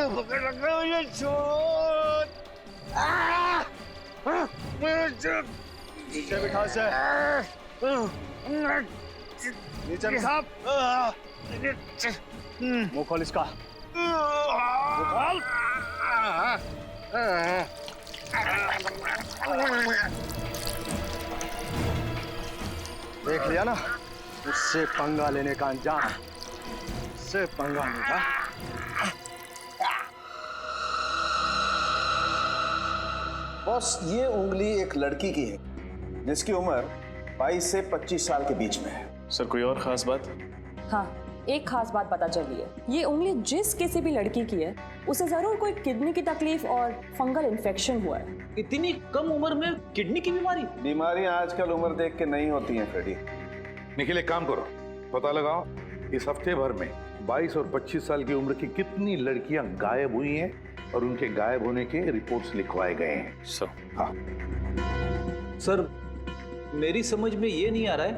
मुझे छोड़। नीचे बिठा से। नीचे बिठा। मुंह खोल इसका। मुंह खोल। देख लिया ना, उससे पंगा लेने का अंजाम। उससे पंगा लेगा। बॉस, ये उंगली एक लड़की की है जिसकी उम्र 22 से 25 साल के बीच में है। सर कोई और खास बात? हाँ, एक खास बात पता चली है। ये उंगली जिस किसी भी लड़की की है उसे जरूर कोई किडनी की तकलीफ और फंगल इन्फेक्शन हुआ है। इतनी कम उम्र में किडनी की बीमारी? बीमारियां आजकल उम्र देख के नहीं होती हैं फ्रेडी। निखिल, एक काम करो, पता लगाओ इस हफ्ते भर में 22 और 25 साल की उम्र की कितनी लड़कियां गायब हुई हैं और उनके गायब होने के रिपोर्ट्स लिखवाए गए हैं। सर हाँ सर, मेरी समझ में ये नहीं आ रहा है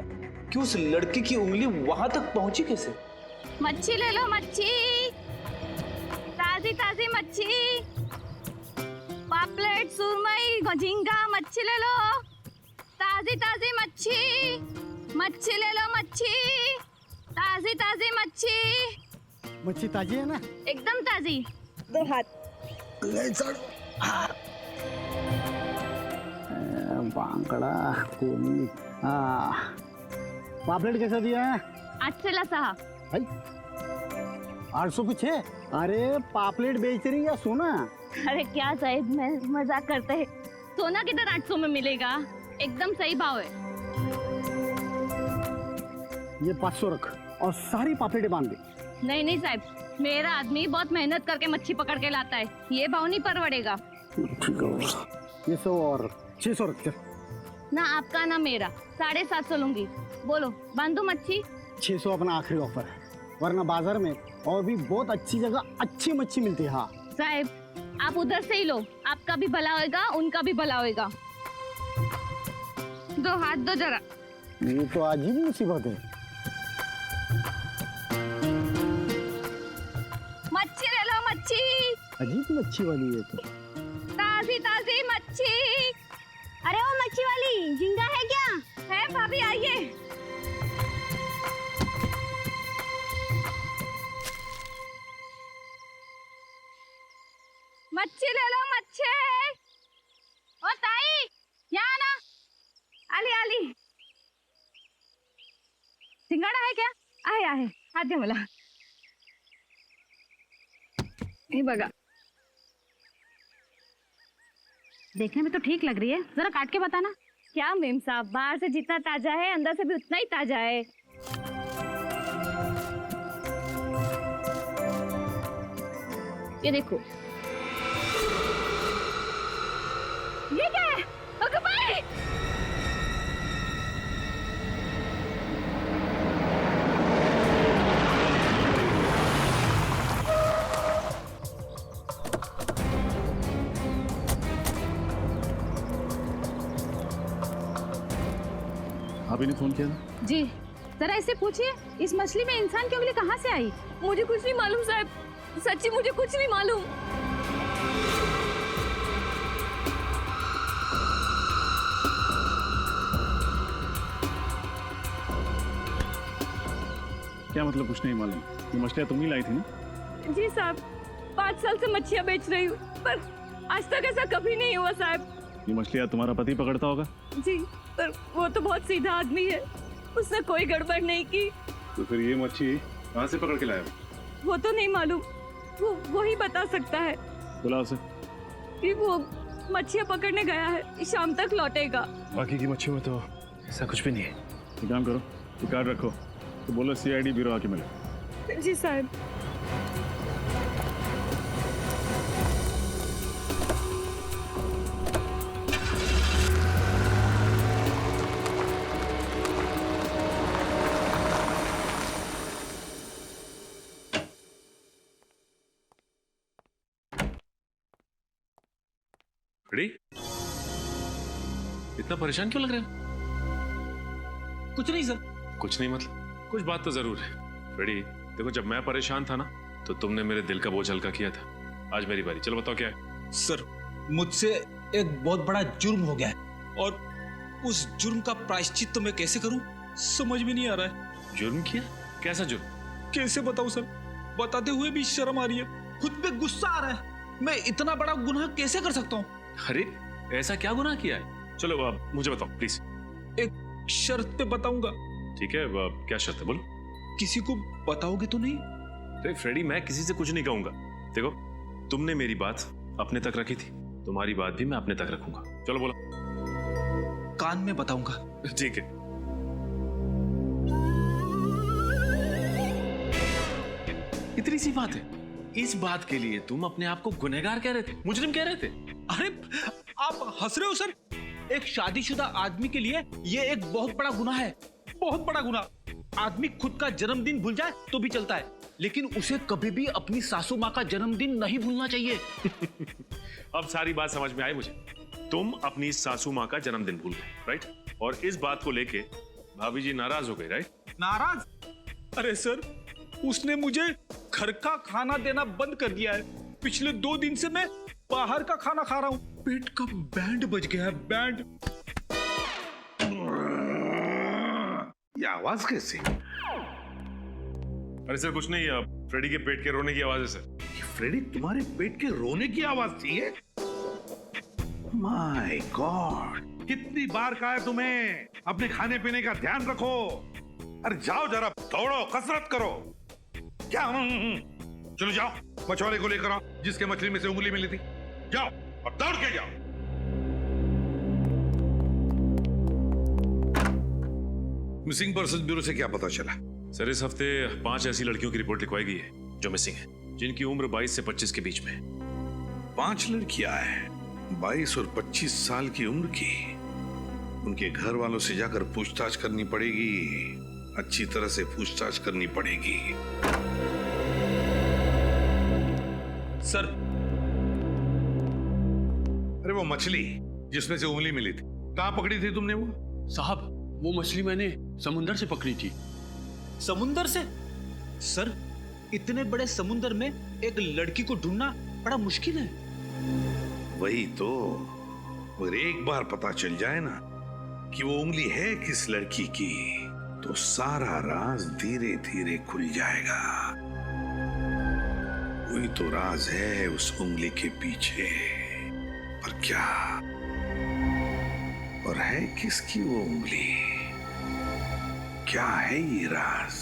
कि उस लड़की की उंगली वहां तक पहुंची कैसे? मच्छी ले लो, मच्छी, ताजी ताजी मच्छी, पापलेट, सुरमई, झींगा, मच्छी ले लो, ताजी ताजी मच्छी, मच्छी ले लो, मच्छी, ताजी ताजी मच्छी। मच्छी ताजी है ना? एकदम ताजी। दो हाथ। बांगड़ा कोनी। पापलेट कैसा दिया है? 806 भाई 800 कुछ है? अरे पापलेट बेच रही या सोना? अरे क्या साहिब, मैं मजाक करते हैं। सोना किधर 800 में मिलेगा? एकदम सही भाव है। ये 500 रख और सारी पापलेटें बांध दे। नहीं नहीं साहिब, मेरा आदमी बहुत मेहनत करके मच्छी पकड़ के लाता है, ये भाव नहीं परवड़ेगा। ठीक है, ये 100 और 600 रख। चल ना आपका ना मेरा, 750 लूंगी। बोलो, बांधू मच्छी? 600 अपना आखिरी ऑफर है, वरना बाजार में और भी बहुत अच्छी जगह अच्छी मच्छी मिलती है। हाँ साहिब, आप उधर से ही लो, आपका भी भला होएगा, उनका भी भला होएगा। दो हाथ दो जरा। ये तो अजीब मुसीबत है। मच्छी ले लो, मच्छी, अजीब मच्छी वाली है तो। ताजी ताजी मच्छी। अरे वो मच्छी वाली, झींगा है क्या? है भाभी, आइए। मच्छी ले लो, मच्छी। ओ ताई, यहाँ ना। आली आली। सिंगाड़ा है क्या? आहे आहे, हात दे मला। हे बघा, देखने में तो ठीक लग रही है, जरा काट के बताना। क्या मेम साहब, बाहर से जितना ताजा है अंदर से भी उतना ही ताजा है। ये देखो। ये क्या है? ओके भाई। भाभी ने फोन किया ना? जी, जरा इससे पूछिए, इस मछली में इंसान की उंगली कहाँ से आई? मुझे कुछ नहीं मालूम साहब, सच्ची मुझे कुछ नहीं मालूम। क्या मतलब कुछ नहीं मालूम? ये मछलियाँ तुम ही लाई थी ना? जी साहब, 5 साल से मच्छियाँ बेच रही हूँ, पर आज तक ऐसा कभी नहीं हुआ साहब। ये मछलियाँ तुम्हारा पति पकड़ता होगा? जी, पर वो तो बहुत सीधा आदमी है, उसने कोई गड़बड़ नहीं की। तो फिर ये मच्छी कहाँ से पकड़ के लाया? वो तो नहीं मालूम, वो ही बता सकता है। बुलाओ उसे। कि वो मच्छियाँ पकड़ने गया है, शाम तक लौटेगा। बाकी की मच्छियों में तो ऐसा कुछ भी नहीं है। एक काम करो, ये कार्ड रखो, तो बोलो CID ब्यूरो आके मिले। जी साहब। रेडी? इतना परेशान क्यों लग रहे हैं? कुछ नहीं सर। कुछ नहीं मतलब कुछ बात तो जरूर है। रेडी, देखो जब मैं परेशान था ना तो तुमने मेरे दिल का बोझ हल्का किया था। आज मेरी बारी, चलो बताओ क्या है। सर, मुझसे एक बहुत बड़ा जुर्म हो गया है और उस जुर्म का प्रायश्चित तो मैं कैसे करूं, समझ में नहीं आ रहा है। जुर्म किया? कैसा जुर्म? कैसे बताऊं सर, बताते हुए भी शर्म आ रही है, खुद पे गुस्सा आ रहा है। मैं इतना बड़ा गुनाह कैसे कर सकता हूं? अरे ऐसा क्या गुनाह किया है? चलो अब मुझे बताओ प्लीज। एक शर्त पे बताऊंगा। ठीक है, अब क्या शर्त है बोलो। किसी को बताओगे तो नहीं? अरे फ्रेडी, मैं किसी से कुछ नहीं कहूंगा। देखो, तुमने मेरी बात अपने तक रखी थी, तुम्हारी बात भी मैं अपने तक रखूंगा। चलो बोलो। कान में बताऊंगा। ठीक है। इतनी सी बात है, इस बात के लिए तुम अपने आप को गुनहगार कह रहे थे, मुजरिम कह रहे थे? अरे आप हंस रहे हो सर? एक शादीशुदा आदमी के लिए ये एक बहुत बड़ा गुनाह है, बहुत बड़ा गुनाह। आदमी खुद का जन्मदिन भूल जाए तो भी चलता है, लेकिन उसे कभी भी अपनी सासू माँ का जन्मदिन नहीं भूलना चाहिए। अब सारी बात समझ में आई मुझे। तुम अपनी सासू माँ का जन्मदिन भूल गए, राइट? और इस बात को लेके भाभी जी नाराज हो गए, राइट? नाराज? अरे सर, उसने मुझे घर का खाना देना बंद कर दिया है। पिछले 2 दिन से मैं बाहर का खाना खा रहा हूँ। पेट का बैंड बज गया है, बैंड। ये आवाज कैसे? अरे सर कुछ नहीं, फ्रेडी के पेट के रोने की आवाज है सर। फ्रेडी, तुम्हारे पेट के रोने की आवाज थी ये? माय गॉड, कितनी बार कहा है तुम्हें अपने खाने पीने का ध्यान रखो। अरे जाओ जरा दौड़ो, कसरत करो। क्या? चलो जाओ, मछुआरे को लेकर आओ जिसके मछली में से उंगली मिली थी। जाओ और दौड़ के जाओ। मिसिंग पर्सन ब्यूरो से क्या पता चला? सर इस हफ्ते 5 ऐसी लड़कियों की रिपोर्ट लिखवाई गई है जो मिसिंग है, जिनकी उम्र 22 से 25 के बीच में है। 5 लड़कियां हैं 22 और 25 साल की उम्र की। उनके घर वालों से जाकर पूछताछ करनी पड़ेगी, अच्छी तरह से पूछताछ करनी पड़ेगी। सर, अरे वो मछली जिसमें से उंगली मिली थी, कहां पकड़ी थी तुमने वो? साहब, वो मछली मैंने समुंदर से पकड़ी थी। समुंदर से? सर, इतने बड़े समुंदर में एक लड़की को ढूंढना बड़ा मुश्किल है। वही तो, अगर एक बार पता चल जाए ना कि वो उंगली है किस लड़की की, तो सारा राज धीरे धीरे खुल जाएगा। वही तो राज है उस उंगली के पीछे। पर क्या, और है किसकी वो उंगली? क्या है ये राज?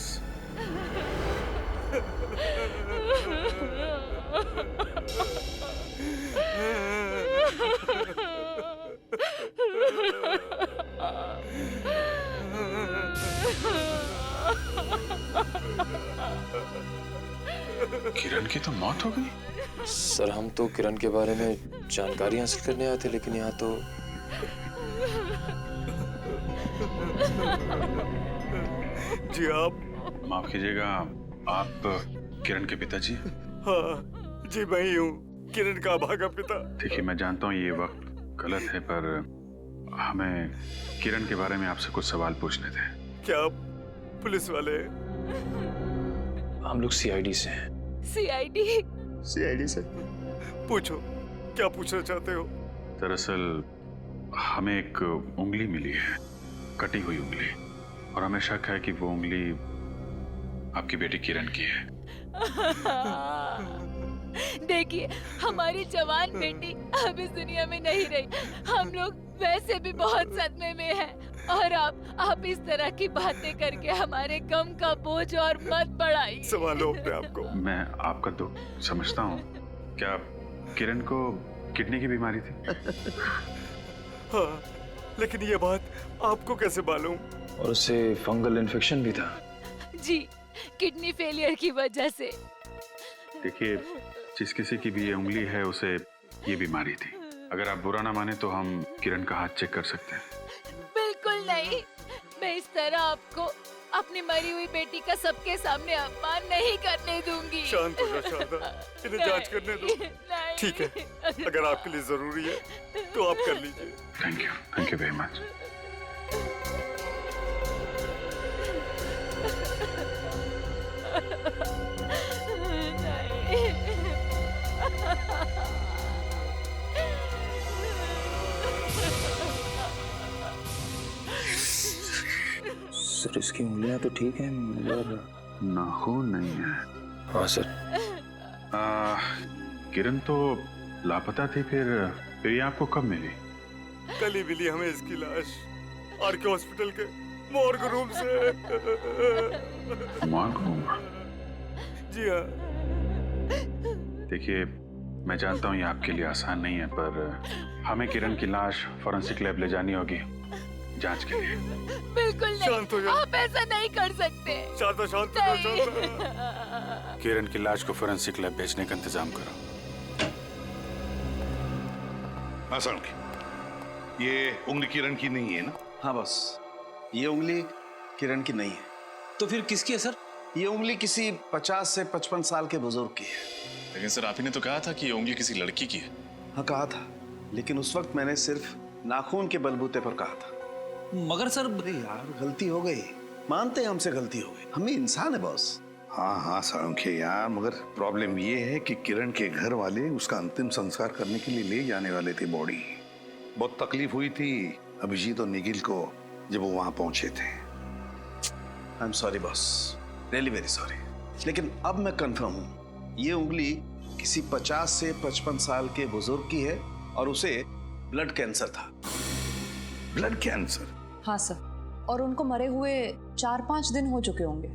किरण की तो मौत हो गई। सर, हम तो किरण के बारे में जानकारी हासिल करने आए थे, लेकिन यहाँ तो जी आप माफ कीजिएगा, आप किरण के पिताजी? हाँ जी, मैं ही हूँ, किरण का भागा पिता। देखिए, मैं जानता हूँ ये वक्त गलत है, पर हमें किरण के बारे में आपसे कुछ सवाल पूछने थे। क्या आप पुलिस वाले? हम लोग सीआईडी से हैं। सीआईडी? सीआईडी से? पूछो, क्या पूछना चाहते हो? दरअसल हमें एक उंगली मिली है, कटी हुई उंगली, और हमें शक है कि वो उंगली आपकी बेटी किरण की है। देखिए, हमारी जवान बेटी अब इस दुनिया में नहीं रही। हम लोग वैसे भी बहुत सदमे में हैं, और आप इस तरह की बातें करके हमारे गम का बोझ और मत बढ़ाइए। संभालो अपने आप को। मैं आपका दुख समझता हूँ। क्या किरण को किडनी की बीमारी थी? हाँ, लेकिन ये बात आपको कैसे मालूम? और उसे फंगल इन्फेक्शन भी था। जी, किडनी फेलियर की वजह से। देखिए, जिस किसी की भी ये उंगली है उसे ये बीमारी थी। अगर आप बुरा ना माने तो हम किरण का हाथ चेक कर सकते हैं। बिल्कुल नहीं, मैं इस तरह आपको अपनी मरी हुई बेटी का सबके सामने अपमान नहीं करने दूंगी। शांत हो जाओ शारदा, इन्हें जांच करने दो। ठीक है, अगर आपके लिए जरूरी है तो आप कर लीजिए। Thank you very much. Sir इसकी उंगलियां तो ठीक हैं मगर नाखून नहीं है। हाँ सर। किरण तो लापता थी, फिर ये आपको कब मिली? कल ही मिली हमें इसकी लाश आरके हॉस्पिटल के मॉर्ग रूम से। Morgue room? जी हाँ। देखिए, मैं जानता हूँ ये आपके लिए आसान नहीं है, पर हमें किरण की लाश फॉरेंसिक लैब ले जानी होगी जांच के लिए। बिल्कुल नहीं, शांत हो जाओ। आप ऐसा नहीं कर सकते। शांत हो, शांत हो, शांत हो। किरण की लाश को फॉरेंसिक लैब भेजने का इंतजाम करो। आसान की ये उंगली किरण की नहीं है ना? हाँ बॉस, ये उंगली किरण की नहीं है। तो फिर किसकी है सर? ये उंगली किसी 50 से 55 साल के बुजुर्ग की है। लेकिन सर आप ही ने तो कहा था कि ये उंगली किसी लड़की की है। हाँ कहा था, लेकिन उस वक्त मैंने सिर्फ नाखून के बलबूते पर कहा था। मगर सर अरे यार, गलती हो गई, मानते हैं हमसे गलती हो गई, हम भी इंसान है बॉस। हाँ हाँ सारंखे यार, मगर प्रॉब्लम ये है कि किरण के घर वाले उसका अंतिम संस्कार करने के लिए ले जाने वाले थे बॉडी। बहुत तकलीफ हुई थी अभिजीत और निखिल को जब वो वहां पहुंचे थे। I am sorry boss, really very sorry. लेकिन अब मैं कंफर्म हूँ, ये उंगली किसी 50 से 55 साल के बुजुर्ग की है और उसे ब्लड कैंसर था। Blood cancer? हाँ सर, और उनको मरे हुए 4-5 दिन हो चुके होंगे।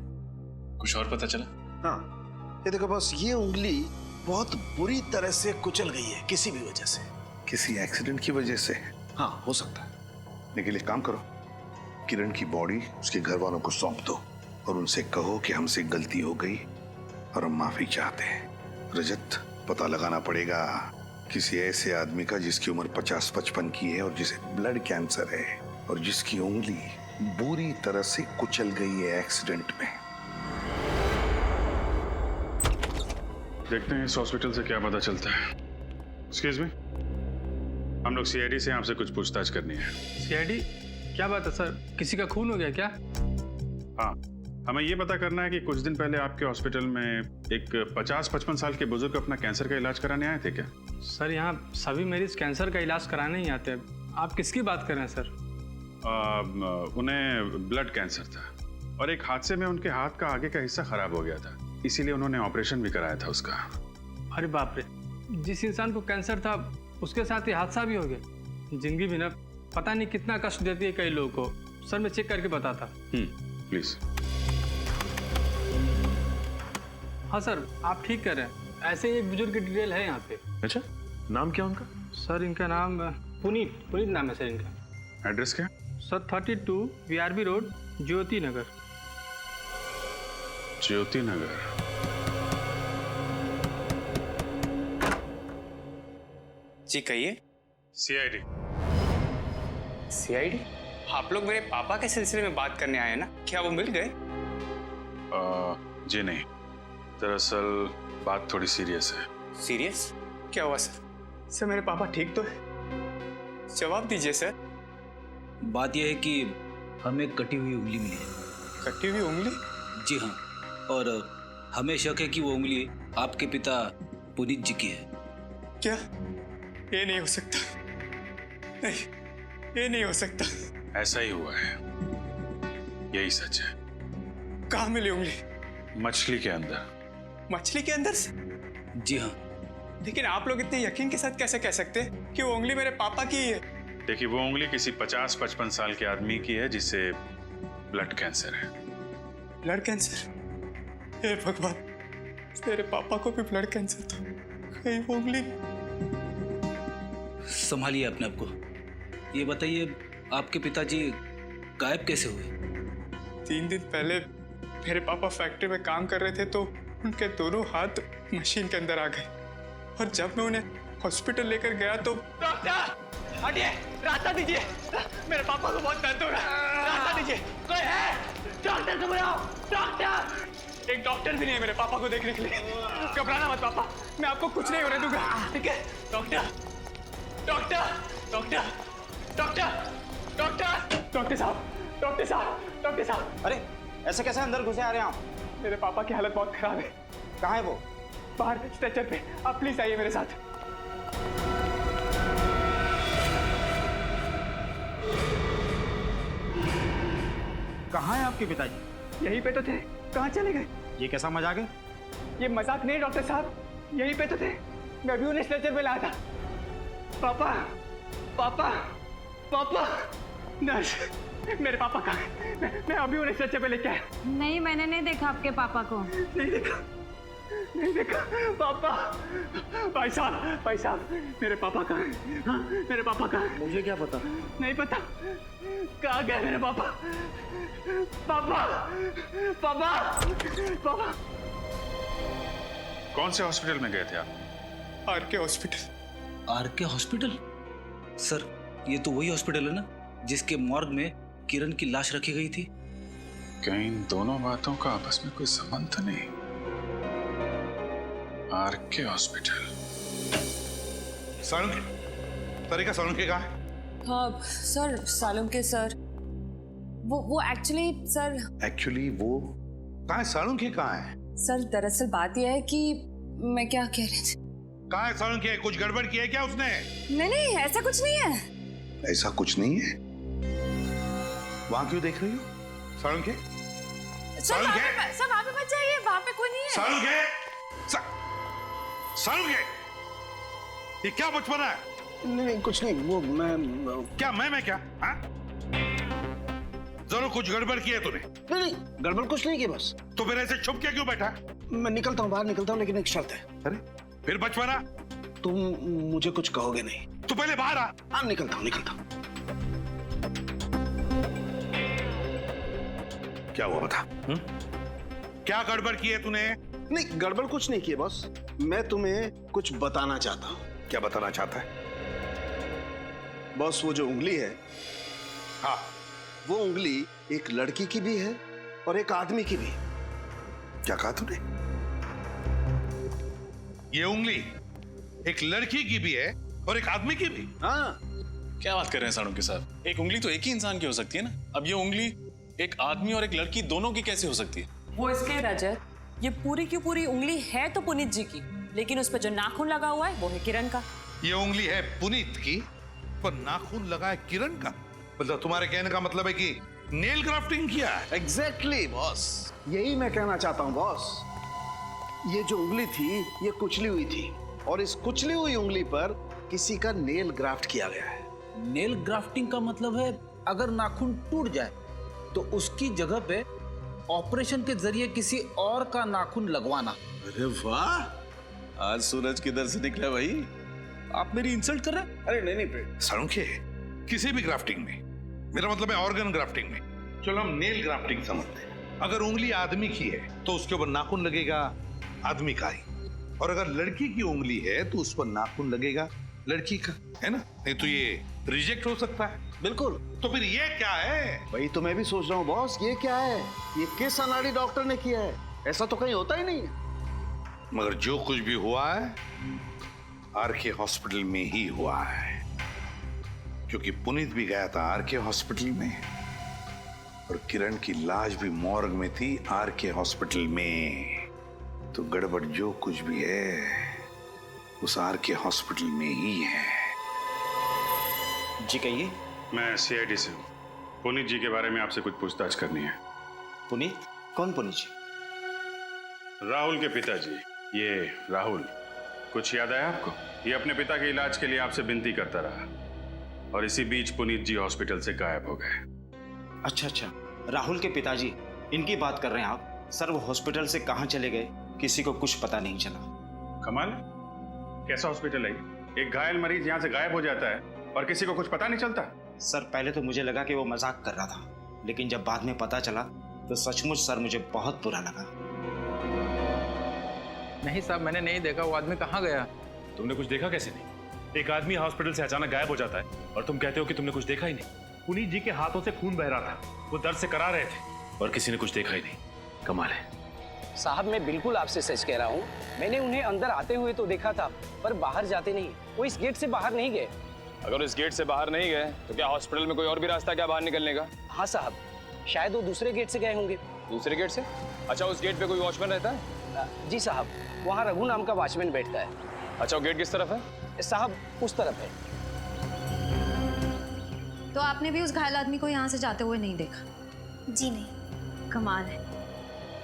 कुछ और पता चला? हाँ, ये देखो बॉस, ये उंगली बहुत बुरी तरह से कुचल गई है किसी भी वजह से। किसी एक्सीडेंट की वजह से? हाँ, हो सकता है। निखिल एक काम करो, किरण की बॉडी उसके घर वालों को सौंप दो और उनसे कहो कि हमसे गलती हो गई और हम माफी चाहते हैं। रजत, पता लगाना पड़ेगा किसी ऐसे आदमी का जिसकी उम्र 50-55 की है और जिसे ब्लड कैंसर है और जिसकी उंगली बुरी तरह से कुचल गई है एक्सीडेंट में। देखते हैं इस हॉस्पिटल से क्या पता चलता है। एक्सक्यूज मी, हम लोग सीआईडी से आपसे कुछ पूछताछ करनी है। सीआईडी? क्या बात है सर, किसी का खून हो गया क्या? हाँ, हमें ये पता करना है कि कुछ दिन पहले आपके हॉस्पिटल में एक 50-55 साल के बुजुर्ग अपना कैंसर का इलाज कराने आए थे क्या? सर यहाँ सभी मरीज कैंसर का इलाज कराने ही आते हैं। आप किसकी बात कर रहे हैं सर? उन्हें ब्लड कैंसर था और एक हादसे में उनके हाथ का आगे का हिस्सा खराब हो गया था, इसीलिए उन्होंने ऑपरेशन भी कराया था उसका। अरे बाप रे, जिस इंसान को कैंसर था उसके साथ ही हादसा भी हो गया। जिंदगी भी ना पता नहीं कितना कष्ट देती है कई लोगों को। सर मैं चेक करके बताता। प्लीज। हाँ सर, आप ठीक कर रहे हैं। ऐसे ही एक बुजुर्ग की डिटेल है यहाँ पे। अच्छा, नाम क्या उनका? सर इनका नाम पुनीत नाम है सर इनका। एड्रेस क्या? सर 32 VRB रोड, ज्योति नगर। ज्योति नगर? जी कहिए। सीआईडी। सीआईडी? आप लोग मेरे पापा के सिलसिले में बात करने आए हैं ना? क्या वो मिल गए? जी नहीं, दरअसल बात थोड़ी सीरियस है। सीरियस? क्या हुआ सर? सर मेरे पापा ठीक तो है? जवाब दीजिए सर। बात यह है कि हमें कटी हुई उंगली मिली है। कटी हुई उंगली? जी हाँ, और हमें शक है कि वो उंगली आपके पिता पुनीत जी की है। क्या? ये नहीं हो सकता। नहीं, ये नहीं हो सकता। ऐसा ही हुआ है, यही सच है। कहाँ मिली उंगली? मछली के अंदर। मछली के अंदर से? जी हाँ। लेकिन आप लोग इतने यकीन के साथ कैसे कह सकते हैं कि वो उंगली मेरे पापा की ही है? देखिए, वो उंगली किसी 50-55 साल के आदमी की है जिसे ब्लड कैंसर है। Blood cancer? हे भगवान, मेरे पापा को भी ब्लड कैंसर था। कहीं वो उंगली? संभालिए अपने आप को। ये बताइए, आपके पिताजी गायब कैसे हुए? 3 दिन पहले मेरे पापा फैक्ट्री में काम कर रहे थे तो उनके दोनों हाथ मशीन के अंदर आ गए और जब मैं उन्हें हॉस्पिटल लेकर गया तो डॉक्टर हटिए, रास्ता दीजिए, मेरे पापा को बहुत दर्द हो रहा है, रास्ता दीजिए, कोई है? डॉक्टर को बुलाओ, डॉक्टर! एक डॉक्टर भी नहीं है मेरे पापा को देखने के लिए। घबराना मत पापा, मैं आपको कुछ नहीं होने दूंगा, ठीक है? Doctor, doctor, doctor, doctor, doctor, doctor साहब, डॉक्टर साहब, डॉक्टर साहब! अरे ऐसे कैसे अंदर घुसे आ रहे हैं आप? मेरे पापा की हालत बहुत खराब है। कहाँ है वो? बाहर स्ट्रेचर पे। आप प्लीज आइए मेरे साथ। कहाँ है आपके पिताजी? यहीं पे तो थे, कहाँ चले गए? ये कैसा मजाक है? ये मजाक नहीं डॉक्टर साहब, यहीं पे तो थे, मैं भी उन्हें स्ट्रेचर पे लाया था। पापा, पापा, पापा, नर्स, मेरे पापा कहाँ हैं? मैं अभी उन्हें स्ट्रेचर पे लेके आया। नहीं, मैंने नहीं देखा आपके पापा को। नहीं देखा, नहीं देखा। पापा, भाई साहब, मेरे पापा कहाँ हैं? हाँ, मेरे पापा कहाँ हैं? मुझे क्या पता? नहीं पता। कहाँ गए मेरे पापा? पापा, पापा, पापा। कौन से हॉस्पिटल में गए थे आप? RK hospital. RK hospital? Sir, ये तो वही हॉस्पिटल है ना जिसके मॉर्ग में किरण की लाश रखी गई थी? कहीं इन दोनों बातों का आपस में कोई संबंध तो नहीं? R K hospital. सालुंके, तरीका सालुंके कहाँ है? हाँ सर, सालुंके सर, वो एक्चुअली सर। एक्चुअली वो कहाँ है? सालुंके कहाँ है? सर दरअसल बात यह है कि मैं क्या कह रही थी। कहाँ है सालुंके? कुछ गड़बड़ की है क्या उसने? नहीं, ऐसा कुछ नहीं है। ऐसा कुछ नहीं है? वहां क्यों देख रही हो? सालुंके, सर वहाँ पे मत जाइए, वहाँ पे कोई नहीं है। सालुंके, सालुंके, ये क्या बचपना है? नहीं कुछ नहीं, वो मैं क्या मैं क्या? हाँ? जरूर कुछ गड़बड़ की है तूने? नहीं, गड़बड़ कुछ नहीं की बस। तो फिर ऐसे छुप के क्यों बैठा? मैं निकलता हूँ, बाहर निकलता हूँ, लेकिन एक शर्त है। अरे फिर बचपना? तुम मुझे कुछ कहोगे नहीं। तू पहले बाहर आ। हाँ, निकलता हूँ। क्या हुआ बता? क्या गड़बड़ की है तूने? नहीं, गड़बड़ कुछ नहीं की बॉस। मैं तुम्हें कुछ बताना चाहता हूँ। क्या बताना चाहता है? बॉस, वो जो उंगली है, हाँ, वो उंगली एक लड़की की भी है और एक आदमी की भी। क्या कहा तूने? ये उंगली एक लड़की की भी है और एक आदमी की भी? हाँ। क्या बात कर रहे हैं सालुंके साहब? एक उंगली तो एक ही इंसान की हो सकती है ना। अब ये उंगली एक आदमी और एक लड़की दोनों की कैसे हो सकती है? वो इसलिए रजत, ये पूरी की पूरी उंगली है तो पुनीत जी की, लेकिन उस पर जो नाखून लगा हुआ है वो है किरण का। ये उंगली है पुनीत की, पर नाखून लगा है किरण का। मतलब तुम्हारे कहने का मतलब है कि नेल ग्राफ्टिंग किया है? एग्जैक्टली बॉस, यही मैं कहना चाहता हूँ बॉस। ये जो उंगली थी ये कुचली हुई थी, और इस कुचली हुई उंगली पर किसी का नेल ग्राफ्ट किया गया है। नेल ग्राफ्टिंग का मतलब है अगर नाखून टूट जाए तो उसकी जगह पे ऑपरेशन के जरिए किसी और का नाखून लगवाना। अरे वाह, आज सूरज किधर से निकला भाई? आप मेरी इंसल्ट कर रहे हैं? अरे नहीं सालुंके, किसी भी ग्राफ्टिंग में, मेरा मतलब है ऑर्गन ग्राफ्टिंग में, चलो हम नेल ग्राफ्टिंग समझते हैं। अगर उंगली आदमी की है तो उसके ऊपर नाखून लगेगा आदमी का ही, और अगर लड़की की उंगली है तो उस पर नाखून लगेगा लड़की का, है ना? नहीं तो ये रिजेक्ट हो सकता है। बिल्कुल। तो फिर ये क्या है? वही तो मैं भी सोच रहा हूँ बॉस, ये क्या है? ये किस अनाड़ी डॉक्टर ने किया है? ऐसा तो कहीं होता ही नहीं है। मगर जो कुछ भी हुआ है आरके हॉस्पिटल में ही हुआ है, क्योंकि पुनीत भी गया था आरके हॉस्पिटल में, और किरण की लाश भी मॉर्ग में थी आरके हॉस्पिटल में। तो गड़बड़ जो कुछ भी है उस आरके हॉस्पिटल में ही है। जी कहिए। मैं सीआईडी से हूँ। पुनीत जी के बारे में आपसे कुछ पूछताछ करनी है। पुनीत? कौन पुनीत जी? राहुल के पिताजी, ये राहुल। कुछ याद आया आपको? ये अपने पिता के इलाज के लिए आपसे विनती करता रहा, और इसी बीच पुनीत जी हॉस्पिटल से गायब हो गए। अच्छा, राहुल के पिताजी, इनकी बात कर रहे हैं आप? सर, वो हॉस्पिटल से कहाँ चले गए किसी को कुछ पता नहीं चला। कमाल, कैसा हॉस्पिटल है? एक घायल मरीज यहाँ से गायब हो जाता है और किसी को कुछ पता नहीं चलता? सर, पहले तो मुझे लगा कि वो मजाक कर रहा था, लेकिन जब बाद में पता चला तो सचमुच सर मुझे बहुत बुरा लगा। नहीं साहब, मैंने नहीं देखा। वो आदमी कहाँ गया? तुमने कुछ देखा कैसे नहीं? एक आदमी हॉस्पिटल से अचानक गायब हो जाता है और तुम कहते हो कि तुमने कुछ देखा ही नहीं। पुनीत जी के हाथों से खून बह रहा था, वो दर्द से करा रहे थे और किसी ने कुछ देखा ही नहीं। कमाल है साहब, मैं बिल्कुल आपसे सच कह रहा हूँ। मैंने उन्हें अंदर आते हुए तो देखा था, पर बाहर जाते नहीं। वो इस गेट से बाहर नहीं गए। अगर इस गेट से बाहर नहीं गए तो क्या हॉस्पिटल में कोई और भी रास्ता क्या बाहर निकलने का? हाँ साहब, शायद वो दूसरे गेट से गए होंगे। दूसरे गेट से? अच्छा, उस गेट पे कोई वॉचमैन रहता है? जी साहब, वहाँ रघु नाम का वॉचमैन बैठता है। अच्छा, वो गेट किस तरफ है? साहब उस तरफ है। तो आपने भी उस घायल आदमी को यहाँ से जाते हुए नहीं देखा? जी नहीं। कमाल है।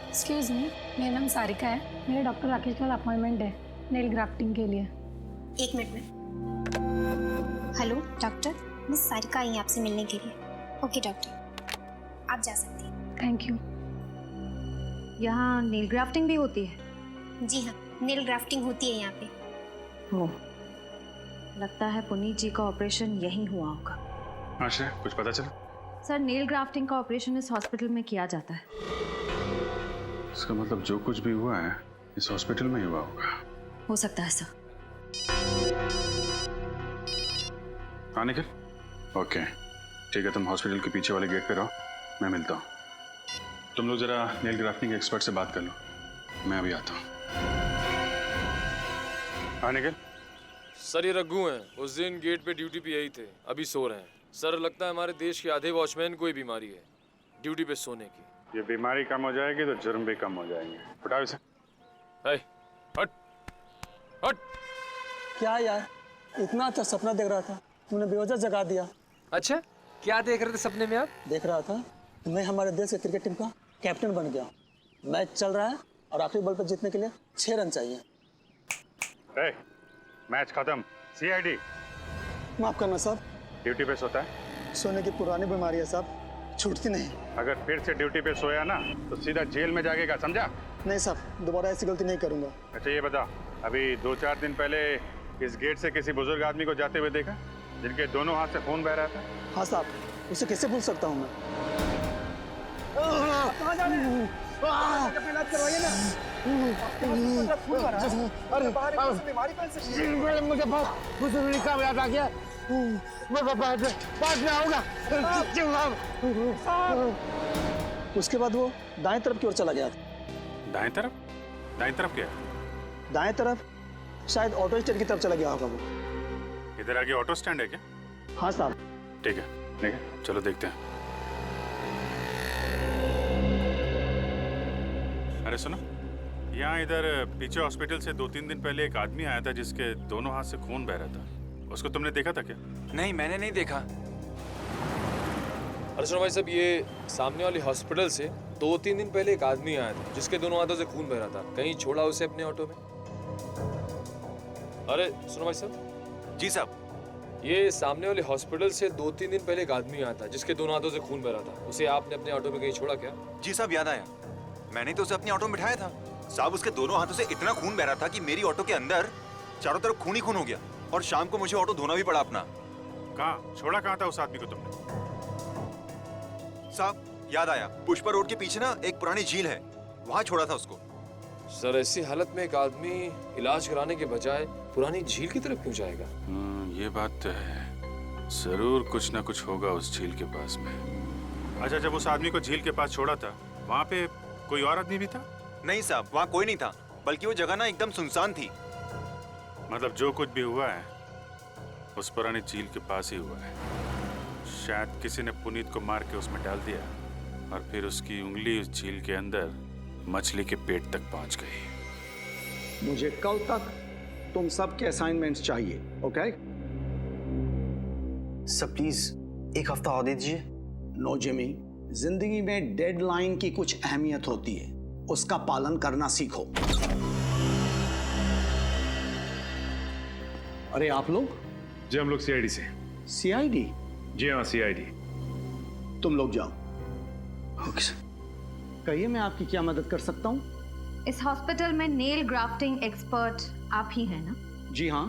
एक्सक्यूज मी, मेरा नाम सारिका है। मेरे डॉक्टर राकेश के साथ अपॉइंटमेंट है नेल ग्राफ्टिंग के लिए। 1 मिनट में। हेलो डॉक्टर, मिस सारिका आई है आपसे मिलने के लिए। ओके डॉक्टर, आप जा सकती हैं। Thank you. यहाँ नेल ग्राफ्टिंग भी होती है? जी हाँ, नेल ग्राफ्टिंग होती है यहाँ पे। हो, लगता है पुनीत जी का ऑपरेशन यहीं हुआ होगा। आश्रय, कुछ पता चला? सर, नेल ग्राफ्टिंग का ऑपरेशन इस हॉस्पिटल में किया जाता है। इसका मतलब जो कुछ भी हुआ है इस हॉस्पिटल में ही हुआ होगा। हो सकता है सर। हाँ निखिल, ओके ठीक है, तुम हॉस्पिटल के पीछे वाले गेट पे रहो, मैं मिलता हूँ। तुम लोग जरा नेल ग्राफ्टिंग एक्सपर्ट से बात कर लो, मैं अभी आता हूँ। हाँ निखिल। सर ये रघु हैं, उस दिन गेट पे ड्यूटी पे यही थे, अभी सो रहे हैं। सर लगता है हमारे देश के आधे वॉचमैन को ही बीमारी है ड्यूटी पे सोने की। ये बीमारी कम हो जाएगी तो जुर्म भी कम हो जाएंगे। हटाओ इसे। हट हट। क्या यार, इतना अच्छा सपना देख रहा था, तूने बेवजह जगा दिया। अच्छा, क्या देख रहे थे सपने में आप? देख रहा था मैं हमारे देश के क्रिकेट टीम का कैप्टन बन गया। मैच चल रहा है और आखिरी बॉल पर जीतने के लिए 6 रन चाहिए। मैच खत्म। सीआईडी। माफ करना साहब, ड्यूटी पे सोता है? सोने की पुरानी बीमारी है साहब, छूटती नहीं। अगर फिर से ड्यूटी पे सोया ना तो सीधा जेल में जाएगा, समझा? नहीं साहब, दोबारा ऐसी गलती नहीं करूंगा। अच्छा ये बता, अभी 2-4 दिन पहले इस गेट से किसी बुजुर्ग आदमी को जाते हुए देखा जिनके दोनों हाथ से खून बह रहा था? हाँ साहब, उसे कैसे भूल सकता हूँ मैं। कहाँ जा रहे हैं? इलाज करवाइए ना। अरे मुझे बहुत बुजुर्ग का याद आ गया, मैं बाद में आऊंगा। उसके बाद वो दाएं तरफ की ओर चला गया। दाएं तरफ? दाएं तरफ क्या? दाएं तरफ शायद ऑटो स्टैंड की तरफ चला गया होगा वो। इधर आगे ऑटो स्टैंड है क्या? हाँ साहब। ठीक है, चलो देखते हैं। अरे सुनो, यहाँ इधर पीछे हॉस्पिटल से 2-3 दिन पहले एक आदमी आया था जिसके दोनों हाथ से खून बह रहा था। उसको तुमने देखा था क्या? नहीं, मैंने नहीं देखा। अरे सुनो भाई साहब, ये सामने वाली हॉस्पिटल से 2-3 दिन पहले एक आदमी आया था जिसके दोनों हाथों से खून बह रहा था। कहीं छोड़ा उसे अपने ऑटो में? अरे सुनो भाई साहब। जी साहब। ये सामने वाले हॉस्पिटल से 2-3 दिन पहले एक आदमी आया था जिसके दोनों हाथों से खून बह रहा था। उसे आपने अपने ऑटो में कहीं छोड़ा क्या? जी साहब, याद आया, मैंने तो उसे अपने ऑटो में बिठाया था साहब। उसके दोनों हाथों से इतना खून बह रहा था कि मेरी ऑटो के अंदर चारों तरफ खून ही खून हो गया और शाम को मुझे ऑटो धोना भी पड़ा अपना। कहाँ छोड़ा? कहाँ था उस आदमी को तुमने? साहब याद आया, पुष्पा रोड के पीछे ना एक पुरानी झील है, वहाँ छोड़ा था उसको। सर ऐसी हालत में एक आदमी इलाज कराने के बजाय पुरानी झील की तरफ क्यों जाएगा? ये बात तो है, जरूर कुछ ना कुछ होगा उस झील के पास में। अच्छा, जब उस आदमी को झील के पास छोड़ा था वहाँ पे कोई और आदमी भी था? नहीं साहब, वहाँ कोई नहीं था, बल्कि वो जगह ना एकदम सुनसान थी। मतलब जो कुछ भी हुआ है उस पुरानी झील के पास ही हुआ है। शायद किसी ने पुनीत को मार के उसमें डाल दिया और फिर उसकी उंगली उस झील के अंदर मछली के पेट तक पहुंच गई। मुझे कल तक तुम सबके असाइनमेंट्स चाहिए, ओके? सर प्लीज एक हफ्ता और दे दीजिए। नो जिमी, जिंदगी में डेडलाइन की कुछ अहमियत होती है, उसका पालन करना सीखो। अरे आप लोग? जी हम लोग सीआईडी से। सीआईडी? जी हाँ सीआईडी। तुम लोग जाओ। Okay sir. कहिए मैं आपकी क्या मदद कर सकता हूँ? इस हॉस्पिटल में नेल ग्राफ्टिंग एक्सपर्ट आप ही हैं ना? जी हाँ।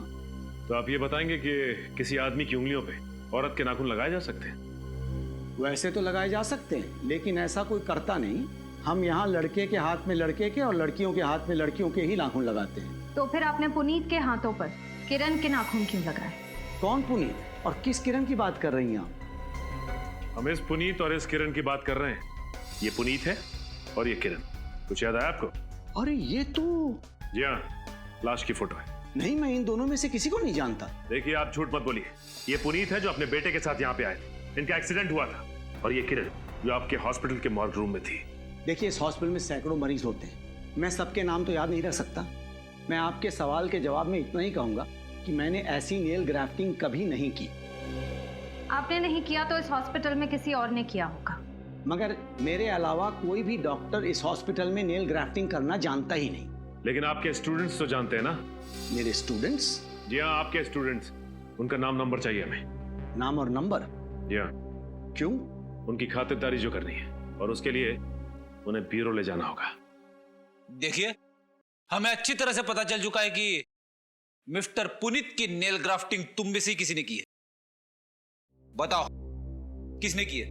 तो आप ये बताएंगे कि किसी आदमी की उंगलियों पे औरत के नाखून लगाए जा सकते हैं? वैसे तो लगाए जा सकते हैं, लेकिन ऐसा कोई करता नहीं। हम यहाँ लड़के के हाथ में लड़के के और लड़कियों के हाथ में लड़कियों के ही नाखून लगाते हैं। तो फिर आपने पुनीत के हाथों पर किरण के नाखून क्यों लगाए? कौन पुनीत और किस किरण की बात कर रही हैं आप? हम इस पुनीत और इस किरण की बात कर रहे हैं। ये पुनीत है और ये किरण। कुछ याद आया आपको? अरे ये तो... जी हाँ, लाश की फोटो है। नहीं, मैं इन दोनों में से किसी को नहीं जानता। देखिए आप झूठ मत बोलिए। ये पुनीत है जो अपने बेटे के साथ यहाँ पे आए थे, इनका एक्सीडेंट हुआ था। और ये किरण जो आपके हॉस्पिटल के मॉर्ग रूम में थी। देखिए इस हॉस्पिटल में सैकड़ों मरीज होते हैं, मैं सबके नाम तो याद नहीं रख सकता। मैं आपके सवाल के जवाब में इतना ही कहूँगा कि मैंने ऐसी नेल ग्राफ्टिंग कभी नहीं की। आपने नहीं किया तो इस हॉस्पिटल में किसी और ने किया होगा। मगर मेरे अलावा कोई भी डॉक्टर इस हॉस्पिटल में नेल ग्राफ्टिंग करना जानता ही नहीं। लेकिन आपके स्टूडेंट्स तो जानते हैं ना? मेरे स्टूडेंट्स? जी हाँ, आपके स्टूडेंट्स। उनका नाम नंबर चाहिए हमें। नाम और नंबर? जी हाँ। क्यों? उनकी खातिरदारी जो करनी है, और उसके लिए उन्हें ब्यूरो ले जाना होगा। देखिए, हमें अच्छी तरह से पता चल चुका है कि मिस्टर पुनीत की नेल ग्राफ्टिंग तुम में से किसी ने की है। बताओ, किसने की है?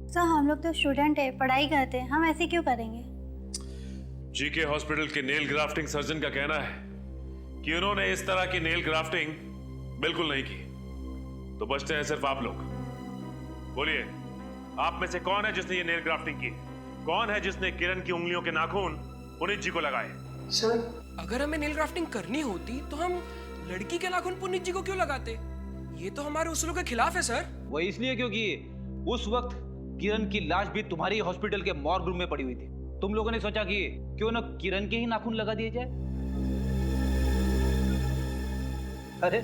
सर, हम लोग तो स्टूडेंट है, पढ़ाई करते हैं, हम ऐसे क्यों करेंगे? जीके हॉस्पिटल के नेल ग्राफ्टिंग सर्जन का कहना है कि उन्होंने इस तरह की नेल ग्राफ्टिंग बिल्कुल नहीं की। तो बचते हैं सिर्फ आप लोग। बोलिए, आप में से कौन है जिसने ये नेल ग्राफ्टिंग की? कौन है जिसने किरण की उंगलियों के नाखून पुनीत जी को लगाए? सर, अगर हमें नेल ग्राफ्टिंग करनी होती तो हम लड़की के नाखून पुनीत जी को क्यों लगाते? ये तो हमारे उसूलों के खिलाफ है सर। वो इसलिए क्योंकि उस वक्त किरण की लाश भी तुम्हारी हॉस्पिटल के मॉर्ग रूम में पड़ी हुई थी। तुम लोगों ने सोचा कि क्यों ना किरण के ही नाखून लगा दिए जाए। अरे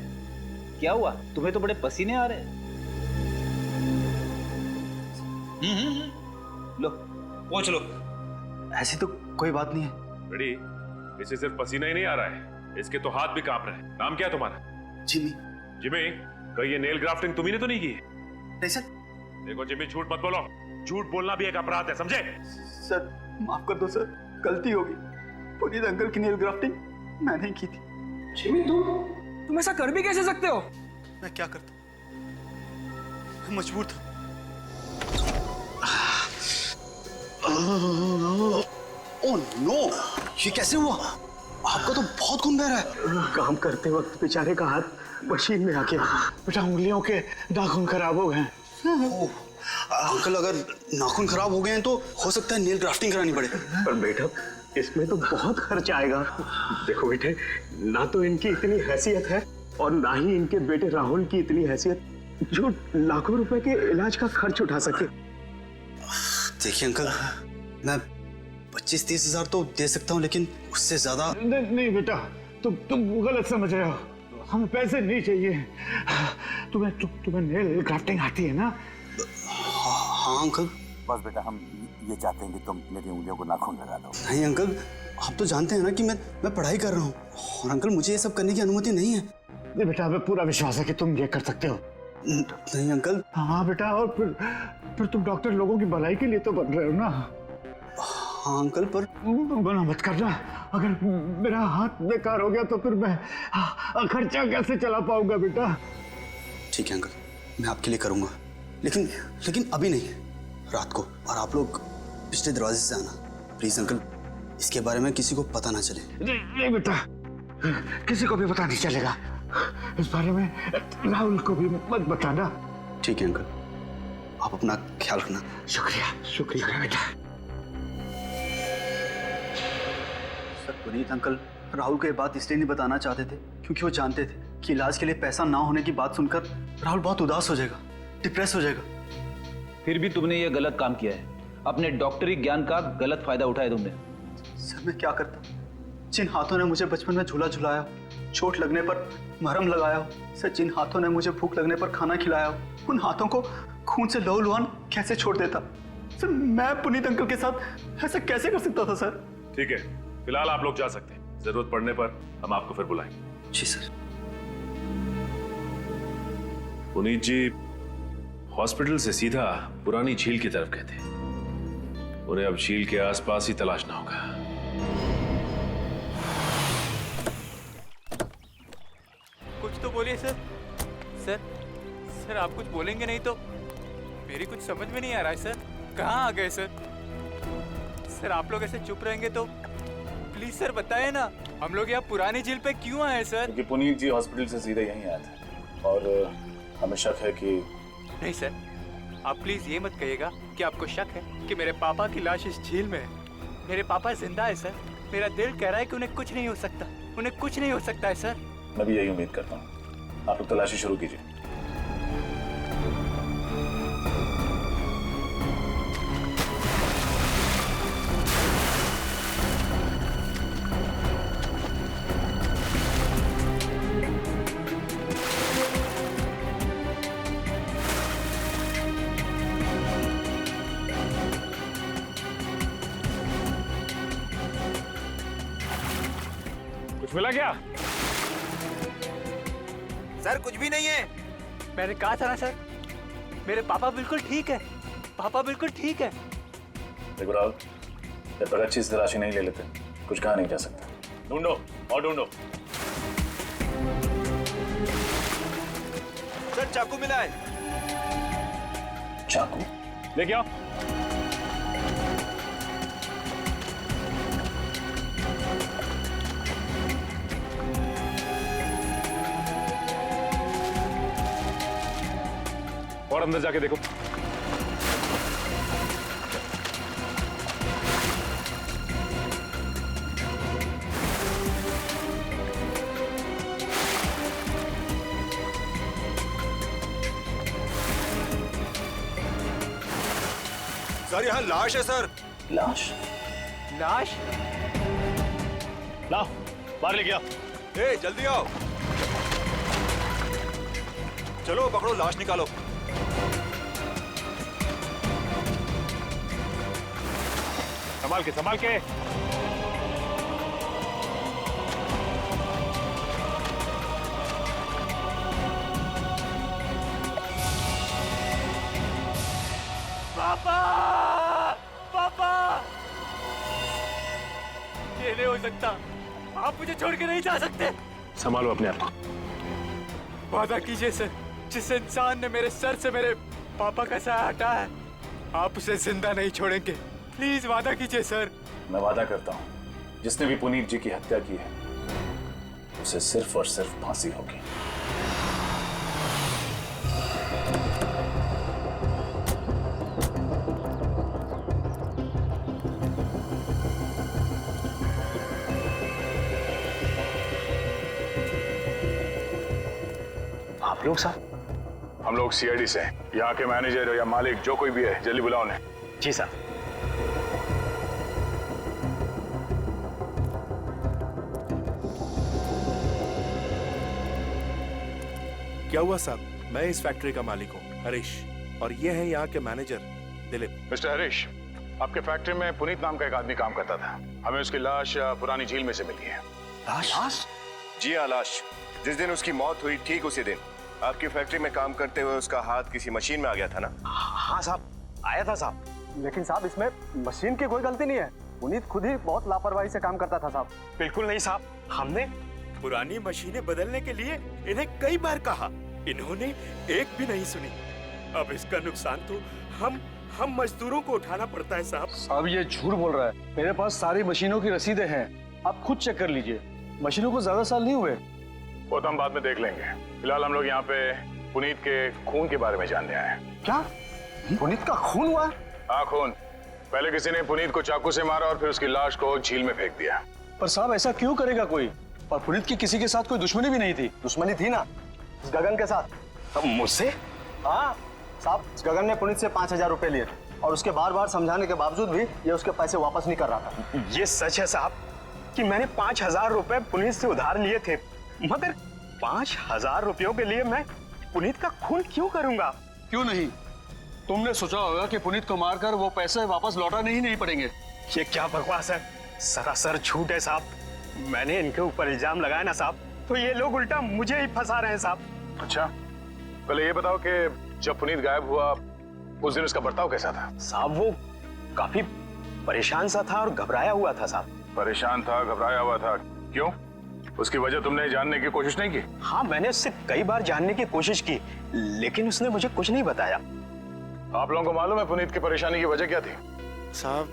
क्या हुआ, तुम्हें तो बड़े पसीने आ रहे हैं। लो, पहुंच लो। ऐसी तो कोई बात नहीं है। रेडी? इसे सिर्फ पसीना ही नहीं आ रहा है, इसके तो हाथ भी कांप रहे हैं। नाम क्या है तुम्हारा? जिमी। जिमी, कहीं ये नेल ग्राफ्टिंग तुम्ही ने तो नहीं की? नहीं सर। देखो जिमी, झूठ मत बोलो। झूठ बोलना भी एक अपराध है, समझे? सर माफ कर दो सर, गलती होगी। पुनीत अंकल की नेल ग्राफ्टिंग मैं नहीं की थी। जिमी, तुम ऐसा कर भी कैसे सकते हो? मैं क्या करता, मैं मजबूर था। ओह नो, ये कैसे हुआ? आपका तो बहुत खून बह रहा है। काम करते वक्त बेचारे का हाथ मशीन में आके बेटा उंगलियों के नाखून खराब हो गए। अंकल, अगर नाखून खराब हो गए हैं तो हो सकता है नेल ग्राफ्टिंग करानी पड़े। पर बेटा, इसमें तो बहुत खर्च आएगा। देखो बेटे, ना तो इनकी इतनी हैसियत है और ना ही इनके बेटे राहुल की इतनी हैसियत जो लाखों रुपए के इलाज का खर्च उठा सके। देखिए अंकल, मैं 25-30 हजार तो दे सकता हूँ, लेकिन उससे ज्यादा नहीं बेटा, तुम गलत समझ रहे हो। हमें पैसे नहीं चाहिए। तुम्हें नेल ग्राफ्टिंग आती है ना? हाँ अंकल। बस बेटा, हम ये चाहते हैं कि तुम मेरी उंगलियों को नाखून लगा दो। नहीं अंकल, आप तो जानते हैं ना कि मैं पढ़ाई कर रहा हूँ, और अंकल मुझे ये सब करने की अनुमति नहीं है। नहीं बेटा, हमें पूरा विश्वास है कि तुम ये कर सकते हो। नहीं अंकल। हाँ बेटा, और फिर तुम डॉक्टर लोगों की भलाई के लिए तो बन रहे हो ना? हाँ अंकल, पर मना मत करना। अगर मेरा हाथ बेकार हो गया तो फिर मैं खर्चा कैसे चला पाऊंगा बेटा? ठीक है अंकल, मैं आपके लिए करूंगा, लेकिन अभी नहीं, रात को। और आप लोग पिछले दरवाजे से आना प्लीज अंकल। इसके बारे में किसी को पता ना चले। नहीं बेटा, किसी को भी पता नहीं चलेगा। इस बारे में राहुल को भी मत बताना। ठीक है अंकल, आप अपना ख्याल रखना। शुक्रिया बेटा। सर, पुनीत अंकल राहुल को ये बात इसलिए नहीं बताना चाहते थे क्योंकि वो जानते थे कि इलाज के लिए पैसा ना होने की बात सुनकर राहुल बहुत उदास हो जाएगा, डिप्रेस हो जाएगा। फिर भी तुमने ये गलत काम किया है। अपने डॉक्टरी ज्ञान का गलत फायदा उठाया तुमने। सर मैं क्या करता, जिन हाथों ने मुझे बचपन में झूला झुलाया, चोट लगने पर मरहम लगाया हो, सर जिन हाथों ने मुझे भूख लगने पर खाना खिलाया हो, उन हाथों को खून से लहूलुहान कैसे छोड़ देता? सर मैं पुनीत अंकल के साथ ऐसा कैसे कर सकता था सर? ठीक है, फिलहाल आप लोग जा सकते हैं। जरूरत पड़ने पर हम आपको फिर बुलाएंगे। जी सर। पुनीत जी हॉस्पिटल से सीधा पुरानी झील की तरफ गए थे। उन्हें अब झील के आसपास ही तलाशना होगा। कुछ तो बोलिए सर। सर आप कुछ बोलेंगे नहीं तो मेरी कुछ समझ में नहीं आ रहा है सर। कहाँ आ गए सर? सर आप लोग ऐसे चुप रहेंगे तो प्लीज सर बताएं ना, हम लोग यहाँ पुरानी झील पे क्यों आए सर? क्योंकि पुनीत जी हॉस्पिटल से सीधे यहीं आए थे और हमें शक है कि नहीं सर, आप प्लीज ये मत कहिएगा कि आपको शक है कि मेरे पापा की लाश इस झील में है। मेरे पापा जिंदा है सर। मेरा दिल कह रहा है कि उन्हें कुछ नहीं हो सकता, उन्हें कुछ नहीं हो सकता है सर। मैं भी यही उम्मीद करता हूँ। आप लोग तलाशी शुरू कीजिए। कुछ मिला क्या? सर कुछ भी नहीं है। मैंने कहा था ना सर, मेरे पापा बिल्कुल ठीक है, पापा बिल्कुल ठीक है। देखो राहुल, जब तक अच्छी से तलाशी नहीं ले लेते कुछ कहा नहीं जा सकता। ढूंढो और ढूंढो। सर चाकू मिला है। चाकू लेके आओ। और अंदर जाके देखो। सर यहाँ लाश है सर। लाश? लाश? लाओ बाहर लेके आओ। ए जल्दी आओ। चलो पकड़ो लाश निकालो। संभाल के संभाल के। पापा, पापा, ये नहीं हो सकता। आप मुझे छोड़ के नहीं जा सकते। संभालो अपने आप को। वादा कीजिए सर, जिस इंसान ने मेरे सर से मेरे पापा का साया हटाया है, आप उसे जिंदा नहीं छोड़ेंगे। प्लीज वादा कीजिए सर। मैं वादा करता हूँ, जिसने भी पुनीत जी की हत्या की है उसे सिर्फ और सिर्फ फांसी होगी। आप लोग साहब? हम लोग सीआईडी से हैं। यहाँ के मैनेजर या मालिक जो कोई भी है जल्दी बुलाओ उन्हें। जी साहब। क्या हुआ साहब? मैं इस फैक्ट्री का मालिक हूँ हरीश, और ये है यहाँ के मैनेजर दिलीप। मिस्टर हरीश, आपके फैक्ट्री में पुनीत नाम का एक आदमी काम करता था। हमें उसकी लाश पुरानी झील में से मिली है। लाश? जी हाँ, लाश। जिस दिन उसकी मौत हुई ठीक उसी दिन आपकी फैक्ट्री में काम करते हुए उसका हाथ किसी मशीन में आ गया था ना? हाँ साहब, आया था साहब। लेकिन साहब इसमें मशीन की कोई गलती नहीं है। पुनीत खुद ही बहुत लापरवाही से काम करता था साहब। बिल्कुल नहीं साहब, हमने पुरानी मशीनें बदलने के लिए इन्हें कई बार कहा, इन्होंने एक भी नहीं सुनी। अब इसका नुकसान तो हम मजदूरों को उठाना पड़ता है साहब। साहब ये झूठ बोल रहा है। मेरे पास सारी मशीनों की रसीदें हैं, आप खुद चेक कर लीजिए। मशीनों को ज्यादा साल नहीं हुए। वो तो हम बाद में देख लेंगे। फिलहाल हम लोग यहाँ पे पुनीत के खून के बारे में जानने आए हैं। क्या पुनीत का खून हुआ? हाँ खून। पहले किसी ने पुनीत को चाकू से मारा और फिर उसकी लाश को झील में फेंक दिया। पर साहब ऐसा क्यों करेगा कोई? और पुनीत की किसी के साथ कोई दुश्मनी भी नहीं थी। दुश्मनी थी ना, इस गगन के साथ। अब मुझसे? हाँ साहब, इस गगन ने पुनीत से 5,000 रुपए लिए और उसके बार बार समझाने के बावजूद भी ये उसके पैसे वापस नहीं कर रहा था। ये सच है साहब कि मैंने 5,000 रुपए पुनीत से उधार लिए थे, मगर 5,000 रुपयों के लिए मैं पुनीत का खून क्यों करूंगा? क्यों नहीं? तुमने सोचा होगा कि पुनीत को मारकर वो पैसे वापस लौटाने ही नहीं पड़ेंगे। ये क्या बकवास है, सरासर झूठ है साहब। मैंने इनके ऊपर इल्जाम लगाया ना साहब, तो ये लोग उल्टा मुझे ही फंसा रहे हैं साहब। अच्छा, पहले ये बताओ कि जब पुनीत गायब हुआ उस दिन उसका बर्ताव कैसा था? साहब वो काफी परेशान सा था और घबराया हुआ था साहब। परेशान था, घबराया हुआ था, क्यों? उसकी वजह तुमने जानने की कोशिश नहीं की? हाँ मैंने उससे कई बार जानने की कोशिश की, लेकिन उसने मुझे कुछ नहीं बताया। आप लोगों को मालूम है पुनीत की परेशानी की वजह क्या थी? साहब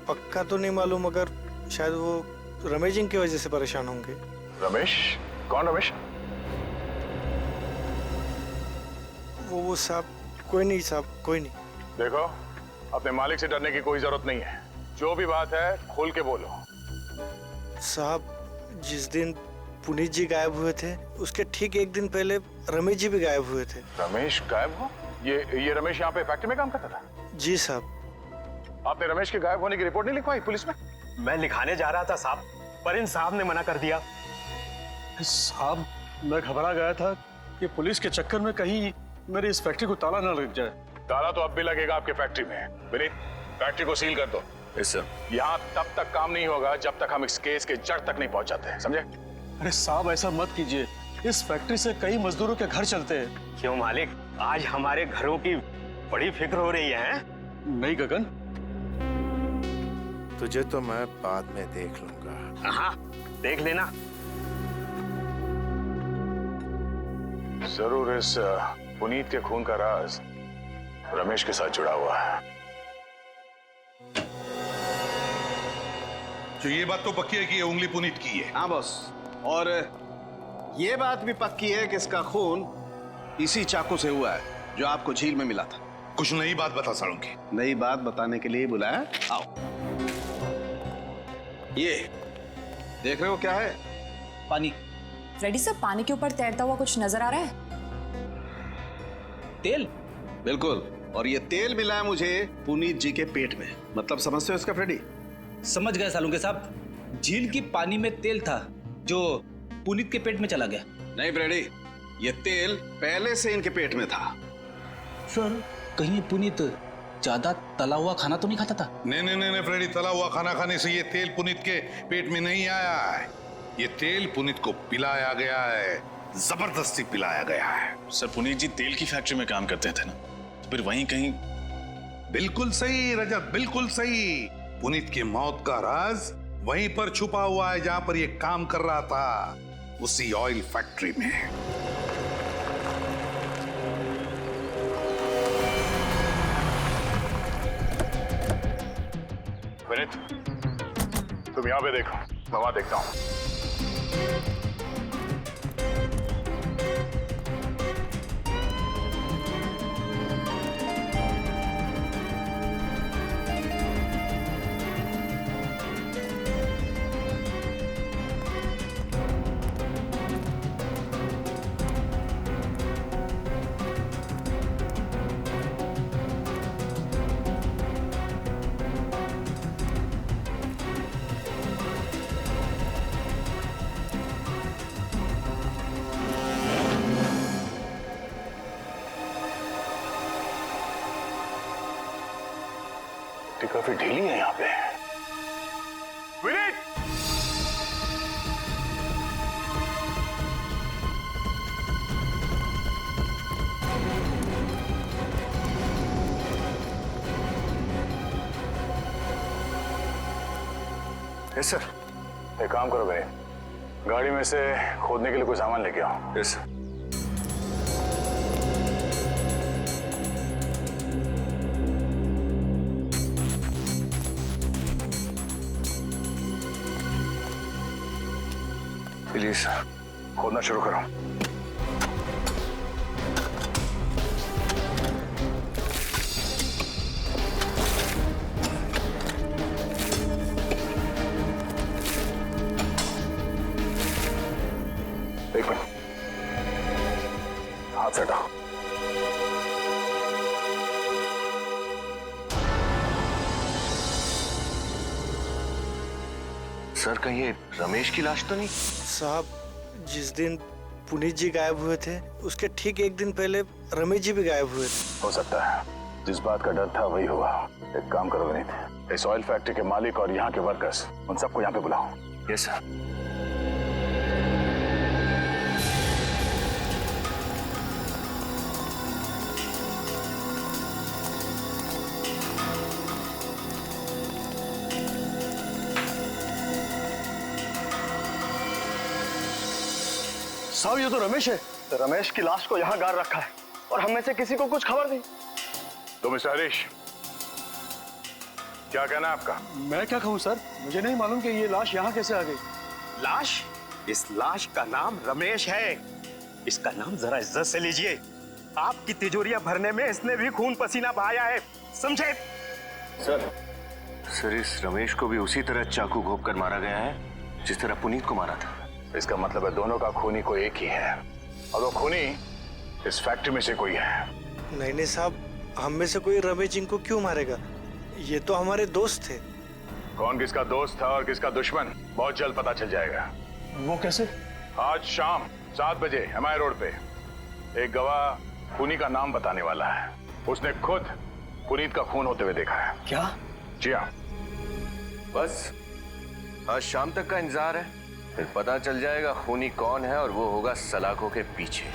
पक्का तो नहीं मालूम, मगर शायद वो रमेश जी की वजह से परेशान होंगे। रमेश? कौन रमेश? वो साहब कोई नहीं साहब, कोई नहीं। देखो, अपने मालिक से डरने की कोई जरूरत नहीं है। जो भी बात है खुल के बोलो। साहब जिस दिन पुनीत जी गायब हुए थे उसके ठीक एक दिन पहले रमेश जी भी गायब हुए थे। रमेश गायब हो? ये रमेश यहाँ पे फैक्ट्री में काम करता था? जी साहब। आपने रमेश के गायब होने की रिपोर्ट नहीं लिखवाई पुलिस में? मैं लिखाने जा रहा था साहब, पर इन साहब ने मना कर दिया। साहब मैं घबरा गया था कि पुलिस के चक्कर में कहीं मेरी इस फैक्ट्री को ताला न लग जाए। ताला तो अब भी लगेगा आपके फैक्ट्री में। विनीत, फैक्ट्री को सील कर दो। Yes sir. यहाँ तब तक काम नहीं होगा जब तक हम इस केस के जड़ तक नहीं पहुंच जाते हैं, समझे? अरे साहब ऐसा मत कीजिए, इस फैक्ट्री से कई मजदूरों के घर चलते हैं। क्यों मालिक, आज हमारे घरों की बड़ी फिक्र हो रही है? नहीं गगन, तुझे तो मैं बाद में देख लूंगा। हाँ, देख लेना। जरूर इस पुनीत के खून का राज रमेश के साथ जुड़ा हुआ है। तो ये बात तो पक्की है कि ये उंगली पुनीत की है। हाँ बॉस, और ये बात भी पक्की है कि इसका खून इसी चाकू से हुआ है जो आपको झील में मिला था। कुछ नई बात बता साळुंके। नई बात बताने के लिए बुलाया। आओ, ये देख रहे हो क्या है? पानी। फ्रेडी सर, पानी के ऊपर तैरता हुआ कुछ नजर आ रहा है? तेल? बिल्कुल, और ये तेल मिला है मुझे पुनीत जी के पेट में। मतलब समझते हो इसका फ्रेडी? समझ गए सालुंके साहब, झील की पानी में तेल था जो पुनीत के पेट में चला गया। नहीं फ्रेडी, ये तेल पहले से इनके पेट में था। सर, कहीं पुनीत ज्यादा तला हुआ खाना तो नहीं खाता था? नहीं फ्रेडी, तला हुआ खाना खाने से ये तेल पुनीत के पेट में नहीं आया है। ये तेल पुनीत को पिलाया गया है, जबरदस्ती पिलाया गया है। सर, पुनीत जी तेल की फैक्ट्री में काम करते थे ना, तो फिर वहीं कहीं। बिल्कुल सही रजत, बिल्कुल सही। पुनीत की मौत का राज वहीं पर छुपा हुआ है जहां पर ये काम कर रहा था, उसी ऑयल फैक्ट्री में। विनीत, तुम यहां पे देखो, मैं वहां देखता हूं। काफी ढीली है यहाँ पे। विनीत! Yes sir. एक काम करो भाई, गाड़ी में से खोदने के लिए कोई सामान लेके आओ। Yes sir. प्लीज खोदना शुरू करो। एक मिनट, हाथ से हटाओ। सर, कहीं ये रमेश की लाश तो नहीं? साहब, जिस दिन पुनीत जी गायब हुए थे उसके ठीक एक दिन पहले रमेश जी भी गायब हुए थे। हो सकता है जिस बात का डर था वही हुआ। एक काम करो विनीत, इस ऑयल फैक्ट्री के मालिक और यहाँ के वर्कर्स, उन सबको यहाँ पे बुलाओ। Yes sir. साहब, ये तो रमेश है। रमेश की लाश को यहाँ गाड़ रखा है और हम में से किसी को कुछ खबर नहीं। तो मिस्टर हरीश, क्या कहना है आपका? मैं क्या कहूँ सर, मुझे नहीं मालूम कि ये लाश यहाँ कैसे आ गई। लाश? इस लाश का नाम रमेश है। इसका नाम जरा इज्जत से लीजिए। आपकी तिजोरियां भरने में इसने भी खून पसीना बहाया है, समझे? सर, इस रमेश को भी उसी तरह चाकू घोंप कर मारा गया है जिस तरह पुनीत को मारा था। इसका मतलब है दोनों का खूनी कोई एक ही है, और वो खूनी इस फैक्ट्री में से कोई है। नहीं साहब, हम में से कोई रमेश जी को क्यों मारेगा? ये तो हमारे दोस्त थे। कौन किसका दोस्त था और किसका दुश्मन बहुत जल्द पता चल जाएगा। वो कैसे? आज शाम 7 बजे एमआई रोड पे एक गवाह खूनी का नाम बताने वाला है। उसने खुद पुनीत का खून होते हुए देखा है। क्या? जी हाँ। बस आज शाम तक का इंतजार है, फिर पता चल जाएगा खूनी कौन है और वो होगा सलाखों के पीछे।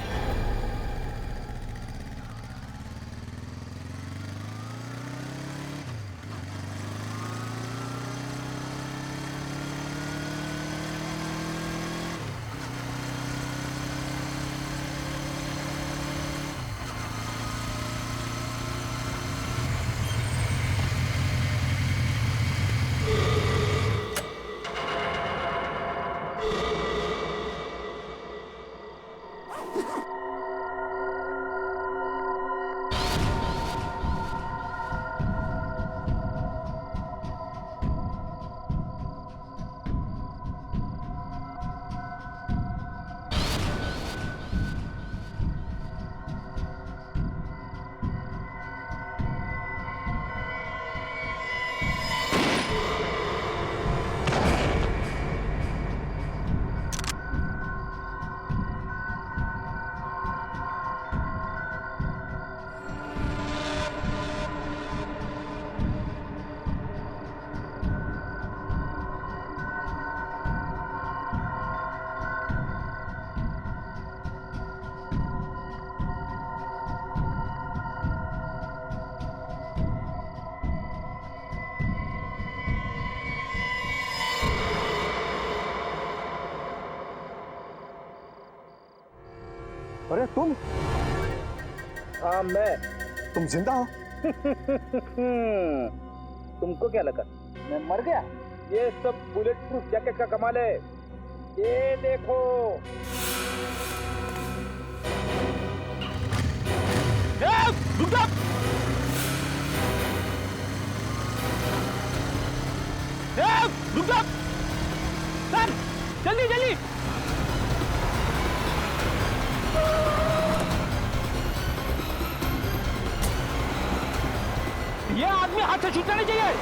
अरे तुम? हाँ मैं। तुम जिंदा हो? तुमको क्या लगा मैं मर गया? ये सब बुलेट प्रूफ जैकेट का कमाल है। ये देखो। रुक जा! रुक जा! सर जल्दी जल्दी! ये आदमी हाथ से छूटना नहीं चाहिए।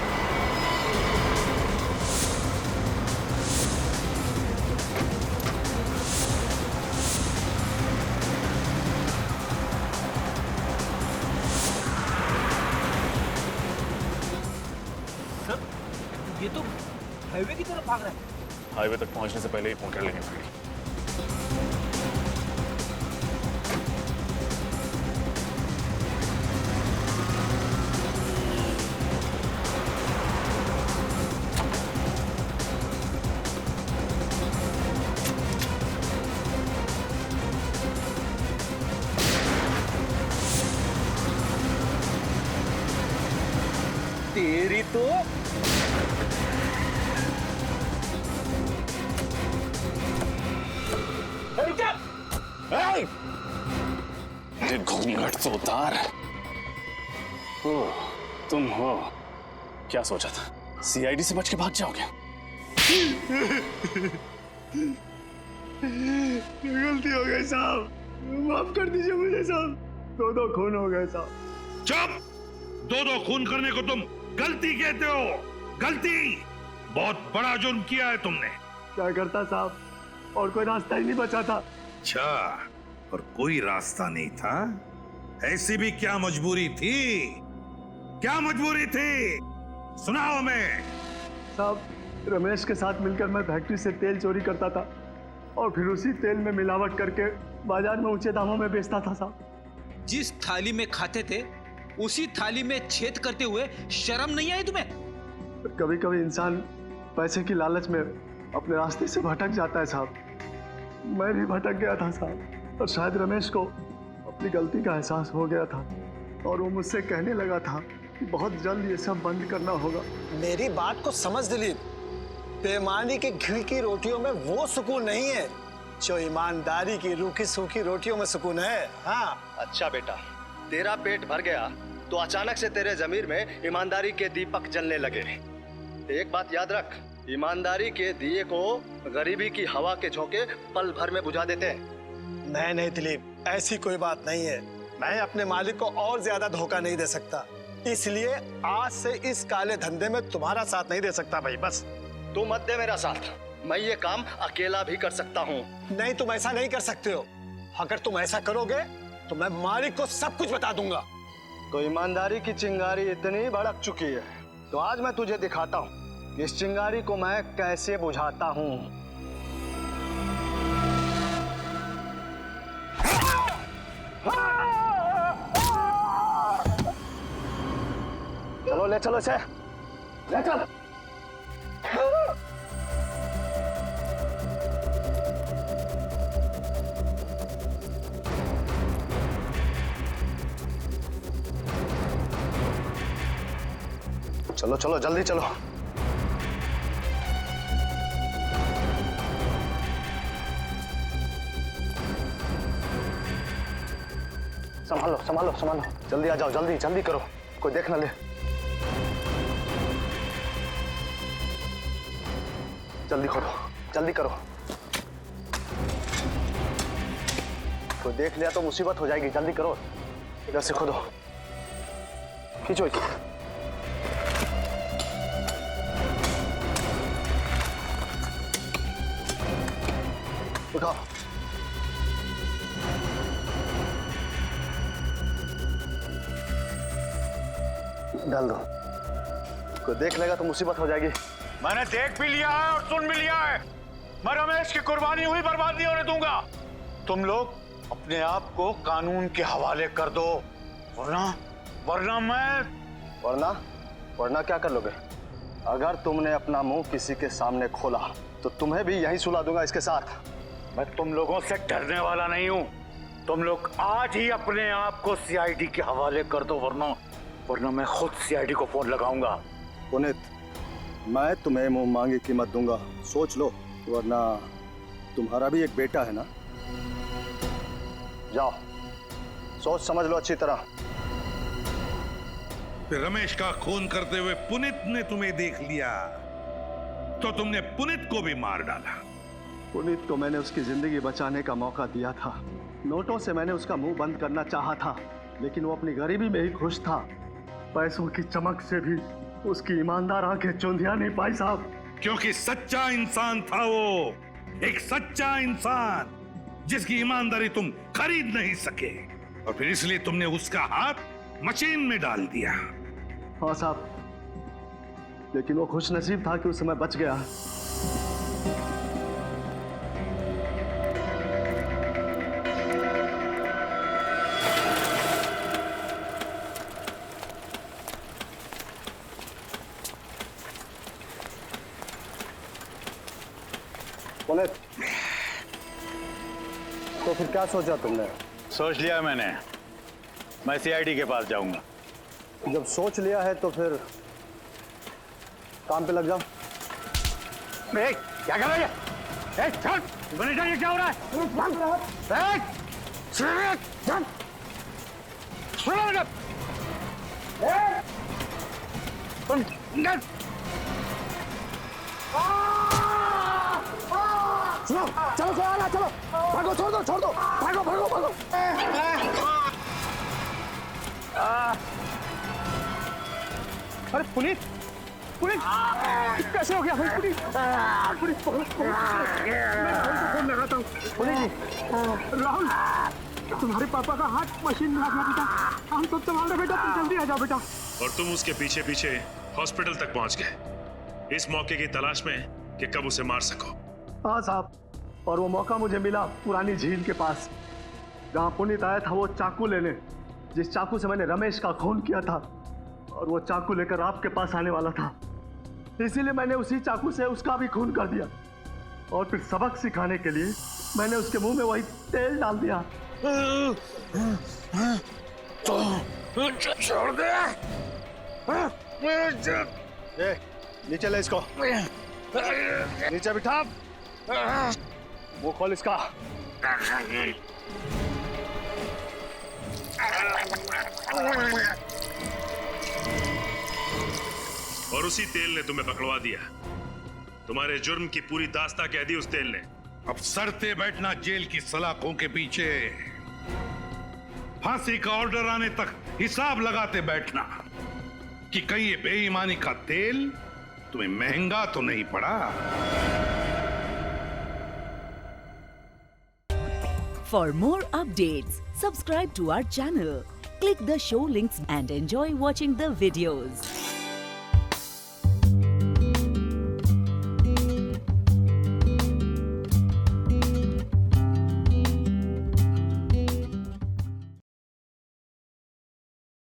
सर ये तो हाईवे की तरफ भाग रहा है। हाईवे तक पहुंचने से पहले ही पकड़ लेंगे गाड़ी। तेरी तो घूंघट तो उतार। ओह, तुम हो। क्या सोचा था सीआईडी से बच के भाग जाओगे? गलती हो गई साहब, माफ कर दीजिए मुझे साहब। दो खून हो गए साहब। चुप! दो खून करने को तुम गलती कहते हो? गलती! बहुत बड़ा जुर्म किया है तुमने। क्या करता साहब, और कोई रास्ता ही नहीं बचा था। अच्छा, और कोई रास्ता नहीं था? ऐसी भी क्या मजबूरी थी? क्या मजबूरी थी? सुनाओ हमें। साहब, रमेश के साथ मिलकर मैं फैक्ट्री से तेल चोरी करता था और फिर उसी तेल में मिलावट करके बाजार में ऊंचे दामों में बेचता था साहब। जिस थाली में खाते थे उसी थाली में छेद करते हुए शर्म नहीं आई तुम्हें? कभी कभी इंसान पैसे की लालच में अपने रास्ते से भटक जाता है साहब। मैं भी भटक गया था साहब, और शायद रमेश को अपनी गलती का एहसास हो गया था और वो मुझसे कहने लगा था कि बहुत जल्द ये सब बंद करना होगा। मेरी बात को समझ दिलीप, बेईमानी की घी की रोटियों में वो सुकून नहीं है जो ईमानदारी की रूखी सूखी रोटियों में सुकून है। हाँ। अच्छा बेटा, तेरा पेट भर गया तो अचानक से तेरे जमीर में ईमानदारी के दीपक जलने लगे। एक बात याद रख, ईमानदारी के दिए को गरीबी की हवा के झोंके पल भर में बुझा देते हैं। नहीं दिलीप, ऐसी कोई बात नहीं है। मैं अपने मालिक को और ज्यादा धोखा नहीं दे सकता, इसलिए आज से इस काले धंधे में तुम्हारा साथ नहीं दे सकता भाई। बस तू मत दे मेरा साथ, मैं ये काम अकेला भी कर सकता हूँ। नहीं, तुम ऐसा नहीं कर सकते हो। अगर तुम ऐसा करोगे तो मैं मालिक को सब कुछ बता दूंगा। तो ईमानदारी की चिंगारी इतनी भड़क चुकी है तो आज मैं तुझे दिखाता हूँ इस चिंगारी को मैं कैसे बुझाता हूँ। ले चलो इसे, ले चल। चलो चलो जल्दी चलो। संभालो संभालो संभालो, जल्दी आ जाओ, जल्दी जल्दी करो, कोई देख ना ले। जल्दी खोलो, जल्दी करो, कोई देख लिया तो मुसीबत हो जाएगी, जल्दी करो। इधर से खोदो, खींचो इसे। उठाओ, डाल दो, कोई देख लेगा तो मुसीबत हो जाएगी। मैंने देख भी लिया है और सुन भी लिया है। मैं रमेश की कुर्बानी हुई बर्बाद नहीं होने दूंगा। तुम लोग अपने आप को कानून के हवाले कर दो, वरना क्या कर लोगे? अगर तुमने अपना मुंह किसी के सामने खोला तो तुम्हें भी यहीं सुला दूंगा इसके साथ। मैं तुम लोगों से डरने वाला नहीं हूं। तुम लोग आज ही अपने आप को सीआईडी के हवाले कर दो, वरना मैं खुद सीआईडी को फोन लगाऊंगा। पुनीत, मैं तुम्हें मुंह मांगी कीमत दूंगा, सोच लो, वरना तुम्हारा भी एक बेटा है ना। जाओ, सोच समझ लो अच्छी तरह। रमेश का खून करते हुए पुनीत ने तुम्हें देख लिया तो तुमने पुनीत को भी मार डाला। पुनीत को मैंने उसकी जिंदगी बचाने का मौका दिया था। नोटों से मैंने उसका मुंह बंद करना चाहा था, लेकिन वो अपनी गरीबी में ही खुश था। पैसों की चमक से भी उसकी ईमानदार आंखें चौंधिया नहीं पाई साहब। क्योंकि सच्चा इंसान था वो, एक सच्चा इंसान जिसकी ईमानदारी तुम खरीद नहीं सके, और फिर इसलिए तुमने उसका हाथ मशीन में डाल दिया। हाँ साहब, लेकिन वो खुश नसीब था कि उस समय बच गया। पुनीत, तो फिर क्या सोचा तुमने? सोच लिया मैंने, मैं सीआईडी के पास जाऊंगा। जब सोच लिया है तो फिर काम पे लग जाओ। क्या कर रहा है? ये क्या हो रहा है? चलो चलो चलो चलो, भागो, छोड़ दो भागो भागो भागो। अरे पुनीत, पुनीत कैसे हो गया भाई? पुनीत, पुनीत फोन लगाता हूँ। पुनीत जी, राहुल, तुम्हारे पापा का हाथ मशीन में आ गया बेटा, हम सब संभाल रहे बेटा, तुम जल्दी आ जाओ बेटा। और तुम उसके पीछे पीछे हॉस्पिटल तक पहुंच गए इस मौके की तलाश में कि कब उसे मार सको। हाँ साहब, और वो मौका मुझे मिला पुरानी झील के पास, जहाँ पुनीत आया था वो चाकू लेने, जिस चाकू से मैंने रमेश का खून किया था, और वो चाकू लेकर आपके पास आने वाला था। इसीलिए मैंने उसी चाकू से उसका भी खून कर दिया, और फिर सबक सिखाने के लिए मैंने उसके मुंह में वही तेल डाल दिया। छोड़ दे, नीचे ले इसको, नीचे बिठा, वो खोल इसका। और उसी तेल ने तुम्हें पकड़वा दिया। तुम्हारे जुर्म की पूरी दास्तां कह दी उस तेल ने। अब सड़ते बैठना जेल की सलाखों के पीछे, फांसी का ऑर्डर आने तक हिसाब लगाते बैठना कि कहीं ये बेईमानी का तेल तुम्हें महंगा तो नहीं पड़ा। For more updates, subscribe to our channel, click the show links and enjoy watching the videos.